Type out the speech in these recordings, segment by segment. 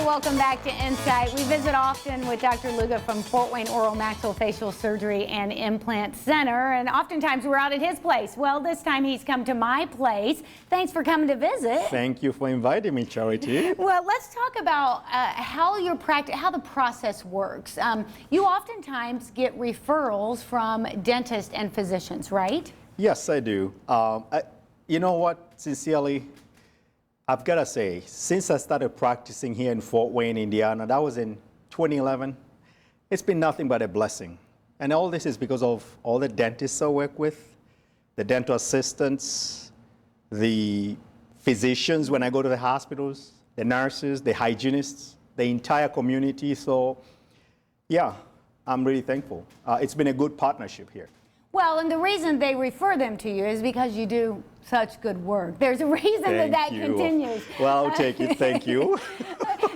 welcome back to Insight. We visit often with Dr. Luga from Fort Wayne Oral Maxillofacial Surgery and Implant Center, and oftentimes we're out at his place. Well, this time he's come to my place. Thanks for coming to visit. Thank you for inviting me, Charity. Well, let's talk about how the process works. You oftentimes get referrals from dentists and physicians, right? Yes, I do. You know what, sincerely, I've got to say, since I started practicing here in Fort Wayne, Indiana, that was in 2011, it's been nothing but a blessing. And all this is because of all the dentists I work with, the dental assistants, the physicians when I go to the hospitals, the nurses, the hygienists, the entire community. So, yeah, I'm really thankful. It's been a good partnership here. Well, and the reason they refer them to you is because you do such good work. There's a reason that continues. Well, I'll take it. Thank you.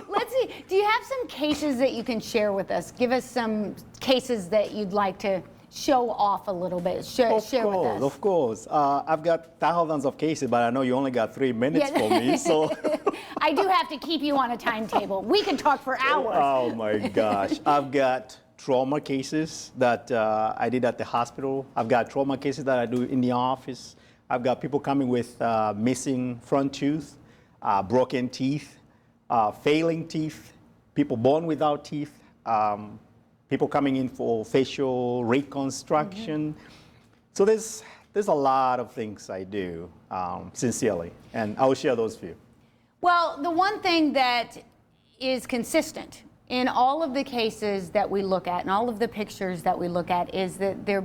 Let's see. Do you have some cases that you can share with us? Give us some cases that you'd like to show off a little bit. Share with us. Of course. I've got thousands of cases, but I know you only got 3 minutes for me, so. I do have to keep you on a timetable. We can talk for hours. Oh my gosh. I've got trauma cases that I did at the hospital. I've got trauma cases that I do in the office. I've got people coming with missing front tooth, broken teeth, failing teeth, people born without teeth, people coming in for facial reconstruction. So there's a lot of things I do, sincerely, and I'll share those with you. Well, the one thing that is consistent in all of the cases that we look at and all of the pictures that we look at is that they're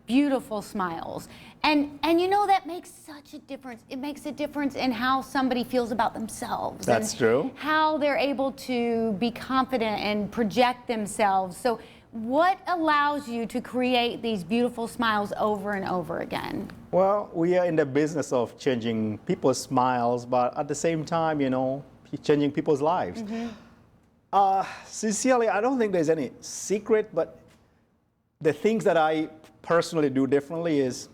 beautiful smiles. And you know, that makes such a difference. It makes a difference in how somebody feels about themselves. That's true. How they're able to be confident and project themselves. So what allows you to create these beautiful smiles over and over again? Well, we are in the business of changing people's smiles, but at the same time, you know, changing people's lives. Sincerely, I don't think there's any secret, but the things that I personally do differently is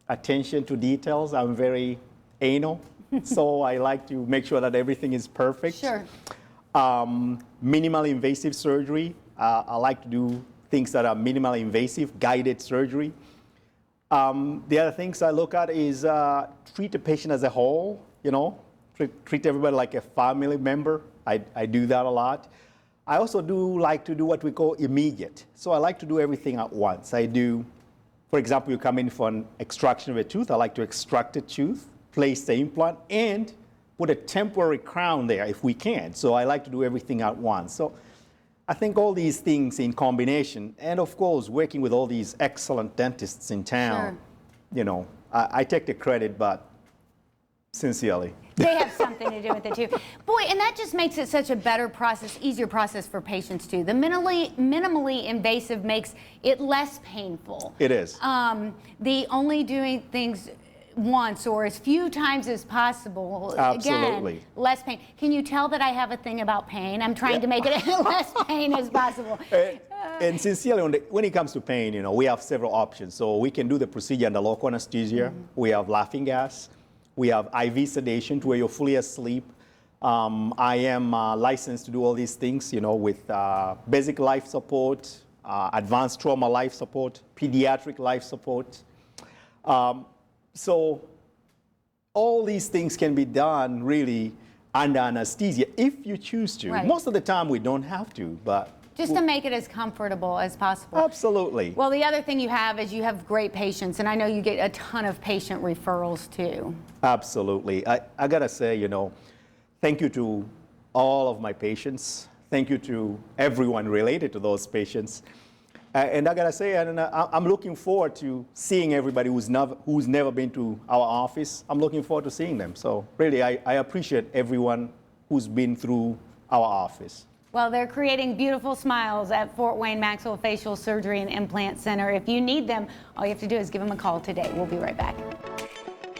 attention to details. I'm very anal, so I like to make sure that everything is perfect. Sure. Minimally invasive surgery. I like to do things that are minimally invasive, guided surgery. The other things I look at is treat the patient as a whole, you know, treat everybody like a family member. I do that a lot. I also do like to do what we call immediate. So I like to do everything at once. I do, for example, you come in for an extraction of a tooth. I like to extract a tooth, place the implant, and put a temporary crown there if we can. So I like to do everything at once. So I think all these things in combination, and of course, working with all these excellent dentists in town, you know, I take the credit, but sincerely. They have something to do with it too. Boy, and that just makes it such a better process, easier process for patients too. The minimally invasive makes it less painful. It is. The only doing things once or as few times as possible. Absolutely. Again, less pain. Can you tell that I have a thing about pain? I'm trying to make it less pain as possible. And sincerely, when it comes to pain, you know, we have several options. So we can do the procedure under local anesthesia. We have laughing gas. We have IV sedation to where you're fully asleep. I am licensed to do all these things, you know, with basic life support, advanced trauma life support, pediatric life support. So all these things can be done really under anesthesia if you choose to. Right. Most of the time we don't have to, but just to make it as comfortable as possible. Absolutely. Well, the other thing you have is you have great patients, and I know you get a ton of patient referrals too. Absolutely. I gotta say, you know, thank you to all of my patients. Thank you to everyone related to those patients. And I gotta say, I'm looking forward to seeing everybody who's never been to our office. I'm looking forward to seeing them. So really, I appreciate everyone who's been through our office. Well, they're creating beautiful smiles at Fort Wayne Maxillofacial Surgery and Implant Center. If you need them, all you have to do is give them a call today. We'll be right back.